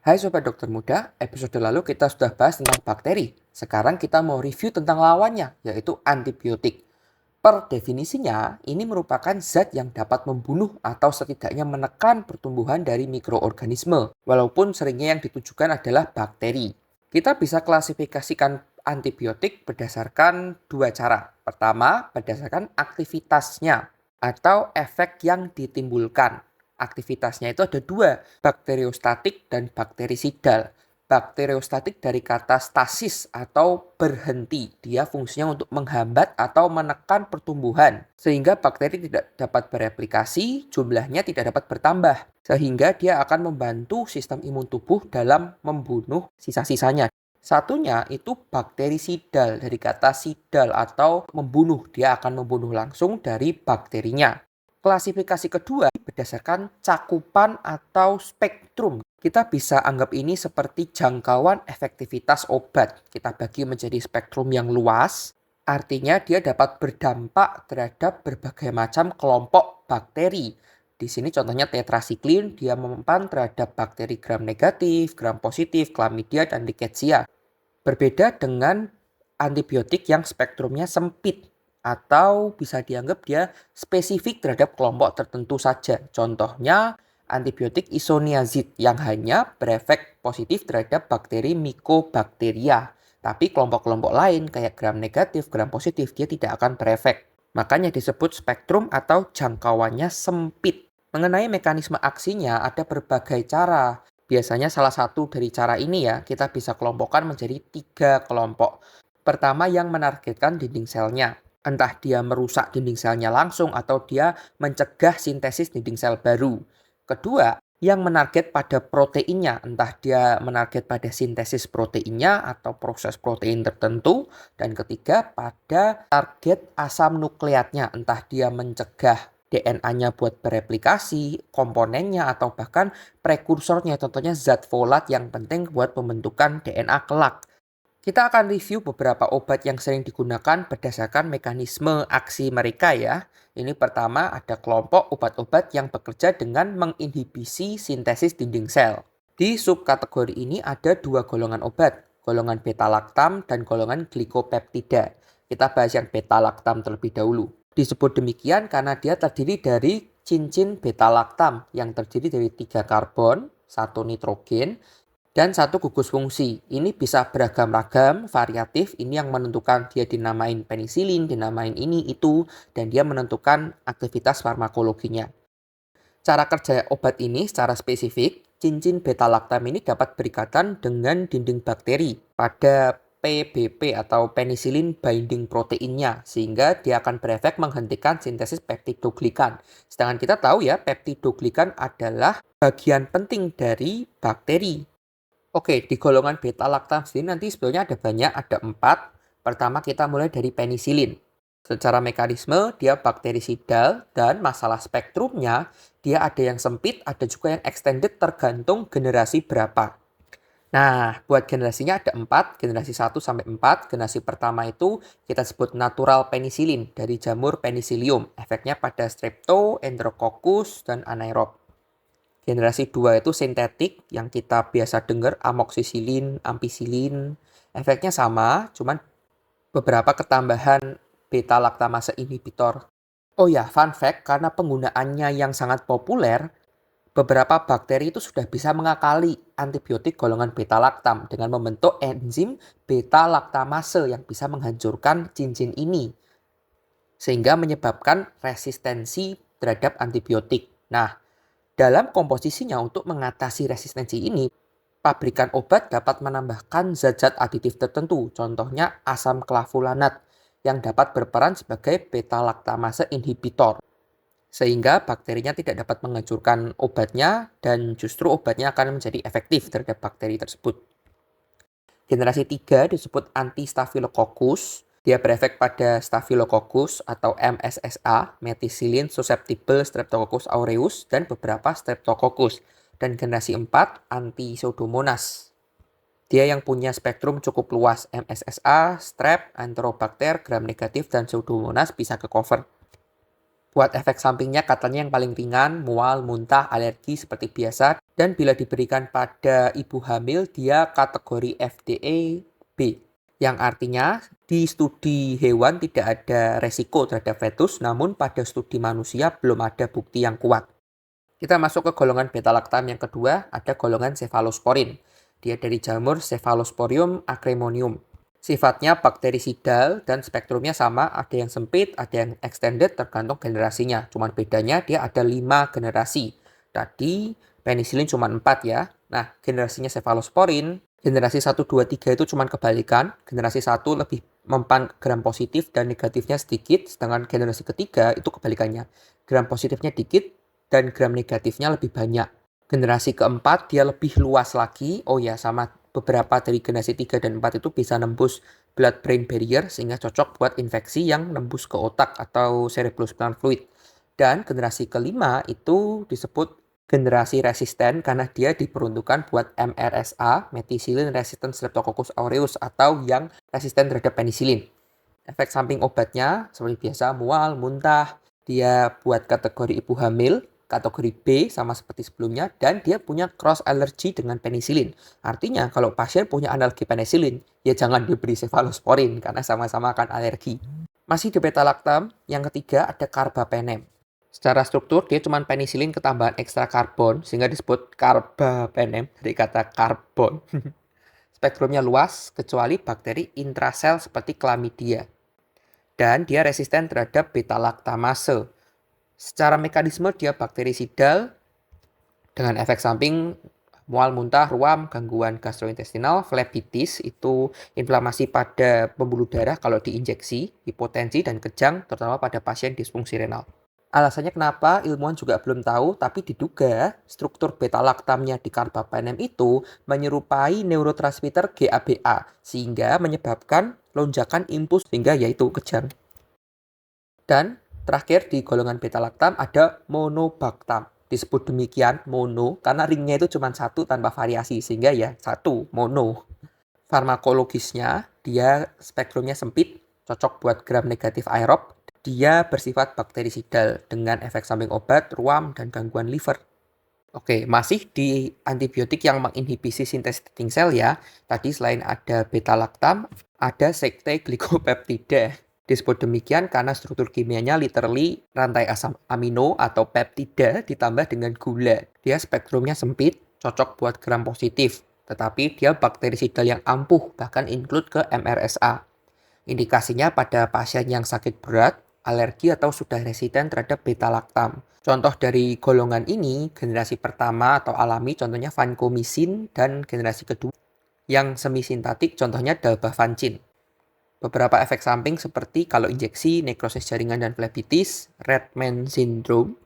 Hai Sobat Dokter Muda, episode lalu kita sudah bahas tentang bakteri. Sekarang kita mau review tentang lawannya, yaitu antibiotik. Per definisinya, ini merupakan zat yang dapat membunuh atau setidaknya menekan pertumbuhan dari mikroorganisme, walaupun seringnya yang ditujukan adalah bakteri. Kita bisa klasifikasikan antibiotik berdasarkan dua cara. Pertama, berdasarkan aktivitasnya atau efek yang ditimbulkan. Aktivitasnya itu ada dua, bakteriostatik dan bakterisidal. Bakteriostatik dari kata stasis atau berhenti. Dia fungsinya untuk menghambat atau menekan pertumbuhan. Sehingga bakteri tidak dapat bereplikasi, jumlahnya tidak dapat bertambah. Sehingga dia akan membantu sistem imun tubuh dalam membunuh sisa-sisanya. Satunya itu bakterisidal dari kata sidal atau membunuh. Dia akan membunuh langsung dari bakterinya. Klasifikasi kedua berdasarkan cakupan atau spektrum. Kita bisa anggap ini seperti jangkauan efektivitas obat. Kita bagi menjadi spektrum yang luas, artinya dia dapat berdampak terhadap berbagai macam kelompok bakteri. Di sini contohnya tetrasiklin, dia mempan terhadap bakteri gram negatif, gram positif, chlamydia, dan rickettsia. Berbeda dengan antibiotik yang spektrumnya sempit atau bisa dianggap dia spesifik terhadap kelompok tertentu saja. Contohnya antibiotik isoniazid yang hanya berefek positif terhadap bakteri Mycobacteria. Tapi kelompok-kelompok lain kayak gram negatif, gram positif dia tidak akan berefek. Makanya disebut spektrum atau jangkauannya sempit. Mengenai mekanisme aksinya ada berbagai cara. Biasanya salah satu dari cara ini ya, kita bisa kelompokkan menjadi 3 kelompok. Pertama yang menargetkan dinding selnya. Entah dia merusak dinding selnya langsung atau dia mencegah sintesis dinding sel baru. Kedua, yang menarget pada proteinnya. Entah dia menarget pada sintesis proteinnya atau proses protein tertentu. Dan ketiga, pada target asam nukleatnya. Entah dia mencegah DNA-nya buat bereplikasi, komponennya, atau bahkan prekursornya, contohnya zat folat yang penting buat pembentukan DNA kelak. Kita akan review beberapa obat yang sering digunakan berdasarkan mekanisme aksi mereka ya. Ini pertama ada kelompok obat-obat yang bekerja dengan menginhibisi sintesis dinding sel. Di subkategori ini ada dua golongan obat, golongan beta-laktam dan golongan glikopeptida. Kita bahas yang beta-laktam terlebih dahulu. Disebut demikian karena dia terdiri dari cincin beta-laktam yang terdiri dari 3 karbon, 1 nitrogen, dan 1 gugus fungsi. Ini bisa beragam-ragam, variatif. Ini yang menentukan dia dinamain penisilin, dinamain ini, itu. Dan dia menentukan aktivitas farmakologinya. Cara kerja obat ini secara spesifik, cincin beta-laktam ini dapat berikatan dengan dinding bakteri pada PBP atau penicillin binding proteinnya, sehingga dia akan berefek menghentikan sintesis peptidoglikan. Sedangkan kita tahu ya, peptidoglikan adalah bagian penting dari bakteri. Oke, di golongan beta-laktam sendiri nanti sebetulnya ada banyak, ada 4. Pertama kita mulai dari penisilin. Secara mekanisme dia bakterisidal dan masalah spektrumnya dia ada yang sempit, ada juga yang extended tergantung generasi berapa. Nah, buat generasinya ada 4, generasi 1 sampai 4. Generasi pertama itu kita sebut natural penicillin dari jamur Penicillium. Efeknya pada strepto, enterococcus, dan anaerob. Generasi 2 itu sintetik yang kita biasa dengar amoksisilin, ampicillin. Efeknya sama, cuman beberapa ketambahan beta laktamase inhibitor. Oh ya, fun fact, karena penggunaannya yang sangat populer, beberapa bakteri itu sudah bisa mengakali antibiotik golongan beta laktam dengan membentuk enzim beta laktamase yang bisa menghancurkan cincin ini. Sehingga menyebabkan resistensi terhadap antibiotik. Nah, dalam komposisinya untuk mengatasi resistensi ini, pabrikan obat dapat menambahkan zat-zat aditif tertentu, contohnya asam clavulanat yang dapat berperan sebagai beta-laktamase inhibitor. Sehingga bakterinya tidak dapat menghancurkan obatnya dan justru obatnya akan menjadi efektif terhadap bakteri tersebut. Generasi 3 disebut anti-staphylococcus. Dia berefek pada Staphylococcus atau MSSA, Methicillin Susceptible Streptococcus aureus, dan beberapa Streptococcus. Dan generasi 4, anti-Pseudomonas. Dia yang punya spektrum cukup luas, MSSA, Strep, Enterobacter, gram negatif, dan Pseudomonas bisa ke cover. Buat efek sampingnya katanya yang paling ringan, mual, muntah, alergi seperti biasa. Dan bila diberikan pada ibu hamil, dia kategori FDA B. Yang artinya di studi hewan tidak ada resiko terhadap fetus, namun pada studi manusia belum ada bukti yang kuat. Kita masuk ke golongan beta-lactam yang kedua, ada golongan cephalosporin. Dia dari jamur Cephalosporium acremonium. Sifatnya bakterisidal dan spektrumnya sama, ada yang sempit, ada yang extended, tergantung generasinya. Cuman bedanya dia ada 5 generasi. Tadi penisilin cuma 4 ya. Nah, generasinya cephalosporin, generasi 1, 2, 3 itu cuma kebalikan. Generasi 1 lebih mempan gram positif dan negatifnya sedikit, sedangkan generasi ketiga itu kebalikannya. Gram positifnya dikit dan gram negatifnya lebih banyak. Generasi keempat dia lebih luas lagi. Oh ya, sama beberapa dari generasi 3 dan 4 itu bisa nembus blood-brain barrier sehingga cocok buat infeksi yang nembus ke otak atau cerebrospinal fluid. Dan generasi kelima itu disebut generasi resisten karena dia diperuntukkan buat MRSA, methicillin resistant Streptococcus aureus, atau yang resisten terhadap penisilin. Efek samping obatnya seperti biasa mual, muntah. Dia buat kategori ibu hamil, kategori B sama seperti sebelumnya, dan dia punya cross allergy dengan penisilin. Artinya kalau pasien punya alergi penisilin, ya jangan diberi cephalosporin karena sama-sama akan alergi. Masih di beta-lactam, yang ketiga ada carbapenem. Secara struktur dia cuma penisilin ketambahan ekstra karbon sehingga disebut carbapenem dari kata karbon. Spektrumnya luas kecuali bakteri intrasel seperti chlamydia. Dan dia resisten terhadap beta-lactamase. Secara mekanisme dia bakterisidal dengan efek samping mual, muntah, ruam, gangguan gastrointestinal, flebitis itu inflamasi pada pembuluh darah kalau diinjeksi, hipotensi dan kejang terutama pada pasien disfungsi renal. Alasannya kenapa ilmuwan juga belum tahu, tapi diduga struktur beta-lactamnya di carbapenem itu menyerupai neurotransmitter GABA sehingga menyebabkan lonjakan impuls sehingga yaitu kejang. Dan terakhir di golongan beta-lactam ada monobactam. Disebut demikian mono karena ringnya itu cuma satu tanpa variasi sehingga ya satu mono. Farmakologisnya dia spektrumnya sempit, cocok buat gram negatif aerob. Dia bersifat bakterisidal dengan efek samping obat, ruam, dan gangguan liver. Oke, masih di antibiotik yang menginhibisi sintesis dinding sel ya. Tadi selain ada beta-lactam, ada sekte glikopeptida. Disebut demikian karena struktur kimianya literally rantai asam amino atau peptida ditambah dengan gula. Dia spektrumnya sempit, cocok buat gram positif. Tetapi dia bakterisidal yang ampuh, bahkan include ke MRSA. Indikasinya pada pasien yang sakit berat, alergi atau sudah resisten terhadap beta-lactam. Contoh dari golongan ini, generasi pertama atau alami contohnya vancomycin dan generasi kedua yang semisintetik contohnya dalbavancin. Beberapa efek samping seperti kalau injeksi, nekrosis jaringan dan flebitis, Redman syndrome.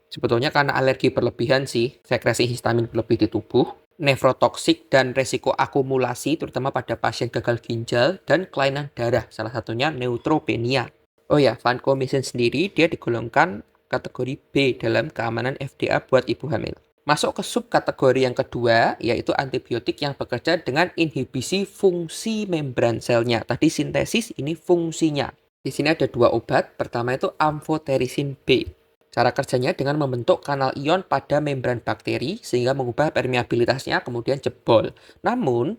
Sebetulnya karena alergi berlebihan sih, sekresi histamin berlebih di tubuh, nefrotoksik dan resiko akumulasi terutama pada pasien gagal ginjal dan kelainan darah, salah satunya neutropenia. Oh ya, vancomycin sendiri dia digolongkan kategori B dalam keamanan FDA buat ibu hamil. Masuk ke subkategori yang kedua, yaitu antibiotik yang bekerja dengan inhibisi fungsi membran selnya. Tadi sintesis, ini fungsinya. Di sini ada 2 obat. Pertama itu amphotericin B. Cara kerjanya dengan membentuk kanal ion pada membran bakteri sehingga mengubah permeabilitasnya kemudian jebol. Namun,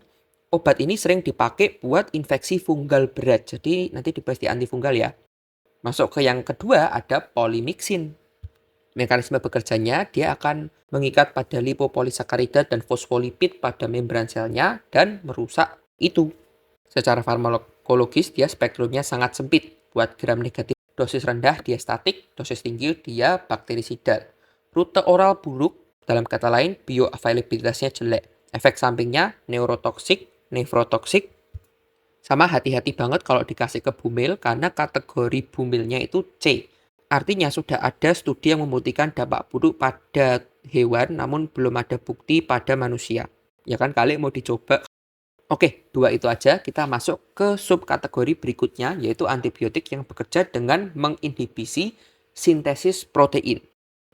obat ini sering dipakai buat infeksi fungal berat. Jadi nanti dibahas di antifungal ya. Masuk ke yang kedua ada polymyxin. Mekanisme bekerjanya, dia akan mengikat pada lipopolisakarida dan fosfolipid pada membran selnya dan merusak itu. Secara farmakologis, dia spektrumnya sangat sempit. Buat gram negatif, dosis rendah dia statik, dosis tinggi dia bakterisidal. Rute oral buruk, dalam kata lain bioavailabilitasnya jelek. Efek sampingnya neurotoksik, nefrotoksik. Sama hati-hati banget kalau dikasih ke bumil karena kategori bumilnya itu C. Artinya sudah ada studi yang membuktikan dampak buruk pada hewan namun belum ada bukti pada manusia. Ya kan kali mau dicoba. Oke, 2 itu aja. Kita masuk ke subkategori berikutnya yaitu antibiotik yang bekerja dengan menginhibisi sintesis protein.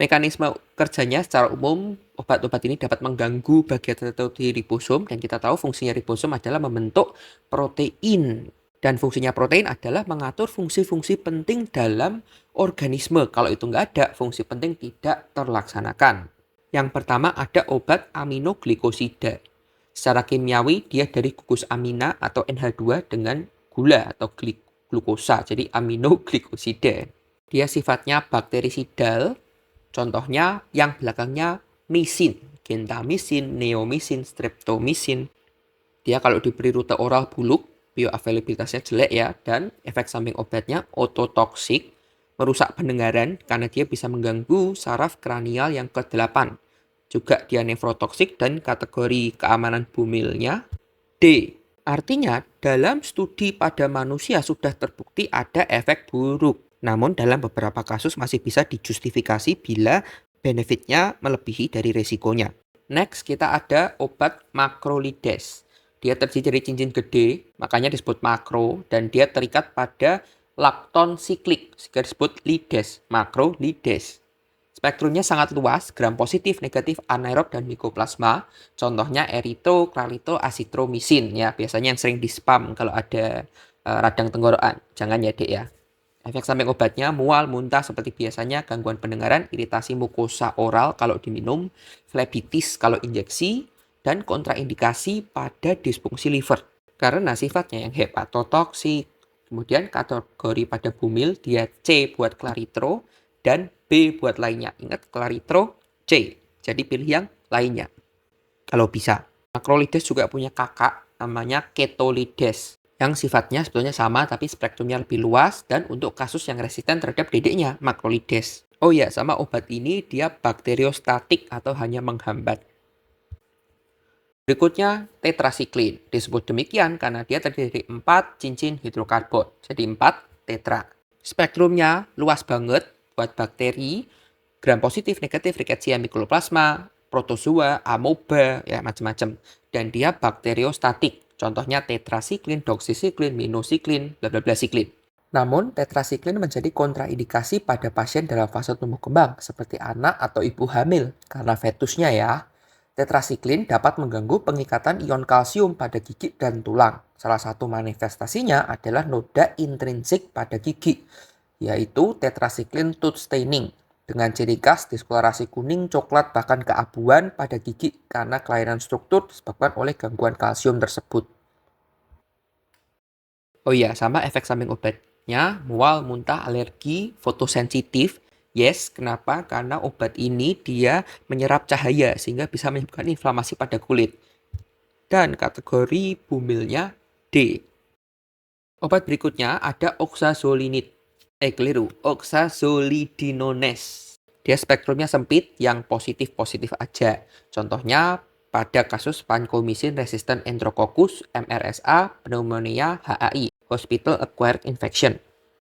Mekanisme kerjanya secara umum obat-obat ini dapat mengganggu bagian tertentu di ribosom dan kita tahu fungsinya ribosom adalah membentuk protein. Dan fungsinya protein adalah mengatur fungsi-fungsi penting dalam organisme. Kalau itu nggak ada, fungsi penting tidak terlaksanakan. Yang pertama ada obat aminoglikosida. Secara kimiawi, dia dari gugus amina atau NH2 dengan gula atau glukosa, jadi aminoglikosida. Dia sifatnya bakterisidal, contohnya yang belakangnya misin, gentamisin, neomisin, streptomisin. Dia kalau diberi rute oral buluk, bioavailabilitasnya jelek ya, dan efek samping obatnya ototoksik, merusak pendengaran karena dia bisa mengganggu saraf kranial yang ke-8. Juga dia nefrotoksik dan kategori keamanan bumilnya D. Artinya, dalam studi pada manusia sudah terbukti ada efek buruk. Namun dalam beberapa kasus masih bisa dijustifikasi bila benefitnya melebihi dari resikonya. Next, kita ada obat makrolides. Dia terdiri dari cincin gede, makanya disebut makro, dan dia terikat pada lakton siklik, sehingga disebut lides, makrolides. Spektrumnya sangat luas, gram positif, negatif, anaerob, dan mikoplasma. Contohnya eritro, klarito, asitromisin. Ya, biasanya yang sering di spam kalau ada radang tenggorokan. Jangan ya, Dek ya. Efek samping obatnya mual, muntah seperti biasanya, gangguan pendengaran, iritasi mukosa oral kalau diminum, flebitis kalau injeksi, dan kontraindikasi pada disfungsi liver. Karena sifatnya yang hepatotoksik. Kemudian kategori pada bumil dia C buat klaritro dan B buat lainnya. Ingat klaritro C. Jadi pilih yang lainnya. Kalau bisa. Makrolides juga punya kakak namanya ketolides yang sifatnya sebetulnya sama tapi spektrumnya lebih luas dan untuk kasus yang resisten terhadap dedeknya makrolides. Oh ya, sama obat ini dia bakteriostatik atau hanya menghambat. Berikutnya tetrasiklin. Disebut demikian karena dia terdiri dari 4 cincin hidrokarbon. Jadi 4 tetra. Spektrumnya luas banget buat bakteri, gram positif, negatif, rickettsia, mycoplasma, protozoa, amoeba, ya macam-macam. Dan dia bakteriostatik. Contohnya tetrasiklin, doxycycline, minocycline, bla bla bla siklin. Namun, tetrasiklin menjadi kontraindikasi pada pasien dalam fase tumbuh kembang, seperti anak atau ibu hamil, karena fetusnya ya. Tetrasiklin dapat mengganggu pengikatan ion kalsium pada gigi dan tulang. Salah satu manifestasinya adalah noda intrinsik pada gigi, yaitu tetrasiklin tooth staining, dengan ciri khas diskolorasi kuning, coklat, bahkan keabuan pada gigi karena kelainan struktur disebabkan oleh gangguan kalsium tersebut. Oh iya, sama efek samping obatnya, mual, muntah, alergi, fotosensitif. Yes, kenapa? Karena obat ini dia menyerap cahaya sehingga bisa menyebabkan inflamasi pada kulit. Dan kategori bumilnya D. Obat berikutnya ada oxazolinid. Keliru, oxazolidinones. Dia spektrumnya sempit yang positif-positif aja. Contohnya pada kasus vancomycin resistant enterococcus, MRSA, pneumonia, HAI, hospital acquired infection,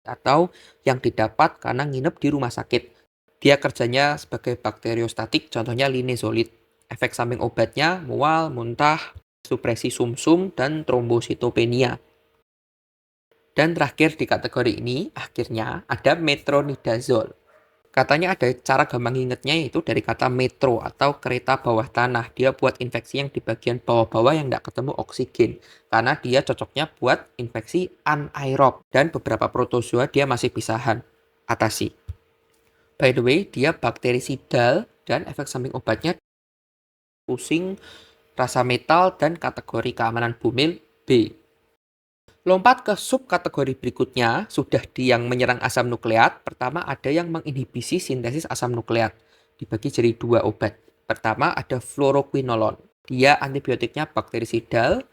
atau yang didapat karena nginep di rumah sakit. Dia kerjanya sebagai bakteriostatik, contohnya linezolid. Efek samping obatnya mual, muntah, supresi sumsum, dan trombositopenia. Dan terakhir di kategori ini, akhirnya ada metronidazole. Katanya ada cara gampang ingetnya yaitu dari kata metro atau kereta bawah tanah. Dia buat infeksi yang di bagian bawah-bawah yang nggak ketemu oksigen. Karena dia cocoknya buat infeksi anaerob. Dan beberapa protozoa dia masih bisa atasi. By the way, dia bakterisidal dan efek samping obatnya pusing, rasa metal, dan kategori keamanan bumil B. Lompat ke subkategori berikutnya, sudah di yang menyerang asam nukleat. Pertama ada yang menginhibisi sintesis asam nukleat. Dibagi jadi 2 obat. Pertama ada fluoroquinolone. Dia antibiotiknya bakterisidal,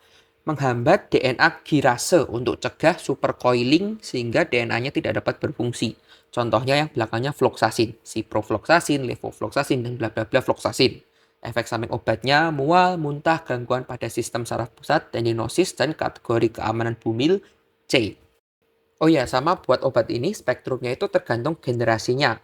menghambat DNA girase untuk cegah supercoiling sehingga DNA-nya tidak dapat berfungsi. Contohnya yang belakangnya fluoxacin, ciprofloxacin, levofloxacin, dan bla bla bla floxacin. Efek samping obatnya mual, muntah, gangguan pada sistem saraf pusat, tendinosis, dan kategori keamanan bumil C. Oh ya, sama buat obat ini spektrumnya itu tergantung generasinya.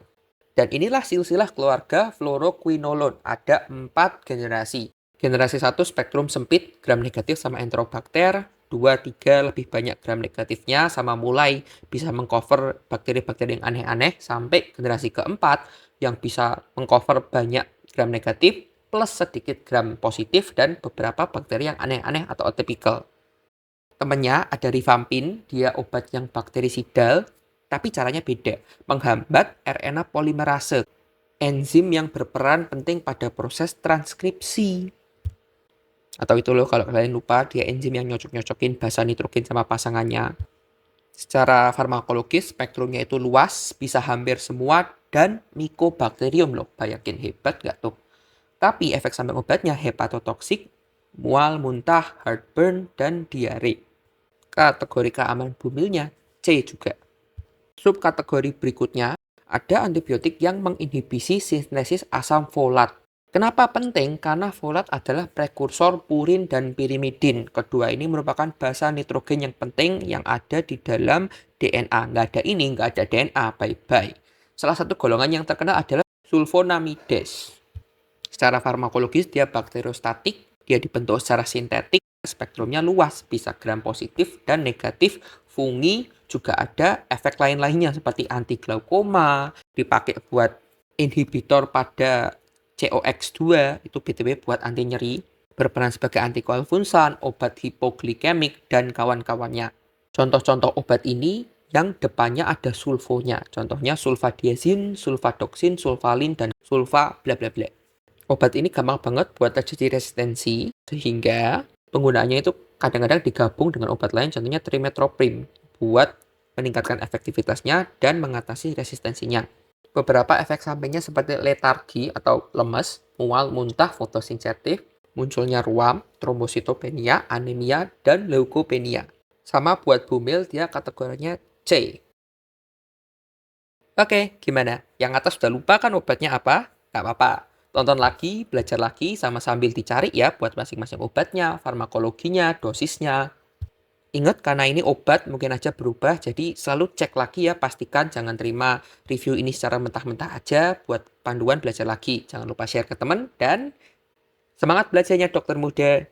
Dan inilah silsilah keluarga fluoroquinolone. Ada 4 generasi. Generasi 1 spektrum sempit, gram negatif sama enterobakter. 2, 3 lebih banyak gram negatifnya sama mulai bisa mengcover bakteri-bakteri yang aneh-aneh. Sampai generasi keempat yang bisa mengcover banyak gram negatif plus sedikit gram positif dan beberapa bakteri yang aneh-aneh atau atypical. Temennya ada rifampin, dia obat yang bakterisidal, tapi caranya beda. Menghambat RNA polimerase, enzim yang berperan penting pada proses transkripsi. Atau itu loh kalau kalian lupa, dia enzim yang nyocok-nyocokin basa nitrogen sama pasangannya. Secara farmakologis, spektrumnya itu luas, bisa hampir semua, dan Mycobacterium loh. Bayangin, hebat nggak tuh? Tapi efek samping obatnya hepatotoksik, mual, muntah, heartburn, dan diare. Kategori keamanan bumilnya C juga. Subkategori berikutnya, ada antibiotik yang menginhibisi sintesis asam folat. Kenapa penting? Karena folat adalah prekursor purin dan pirimidin. Kedua ini merupakan basa nitrogen yang penting yang ada di dalam DNA. Nggak ada ini, nggak ada DNA, bye-bye. Salah satu golongan yang terkenal adalah sulfonamides. Secara farmakologis dia bakteriostatik, dia dibentuk secara sintetik, spektrumnya luas, bisa gram positif dan negatif, fungi, juga ada efek lain-lainnya seperti anti-glaukoma, dipakai buat inhibitor pada COX-2, itu BTW buat anti nyeri, berperan sebagai antikonvulsan, obat hipoglikemik, dan kawan-kawannya. Contoh-contoh obat ini yang depannya ada sulfonya, contohnya sulfadiazin, sulfadoxin, sulfalin, dan sulfa bla bla bla. Obat ini gampang banget buat terjadi resistensi, sehingga penggunaannya itu kadang-kadang digabung dengan obat lain, contohnya trimethoprim, buat meningkatkan efektivitasnya dan mengatasi resistensinya. Beberapa efek sampingnya seperti letargi atau lemes, mual, muntah, fotosintetik, munculnya ruam, trombositopenia, anemia, dan leukopenia. Sama buat bumil, dia kategorinya C. Oke, gimana? Yang atas sudah lupa kan obatnya apa? Gak apa-apa. Tonton lagi, belajar lagi, sama sambil dicari ya buat masing-masing obatnya, farmakologinya, dosisnya. Ingat, karena ini obat mungkin aja berubah, jadi selalu cek lagi ya, pastikan jangan terima review ini secara mentah-mentah aja, buat panduan belajar lagi. Jangan lupa share ke teman, dan semangat belajarnya dokter muda.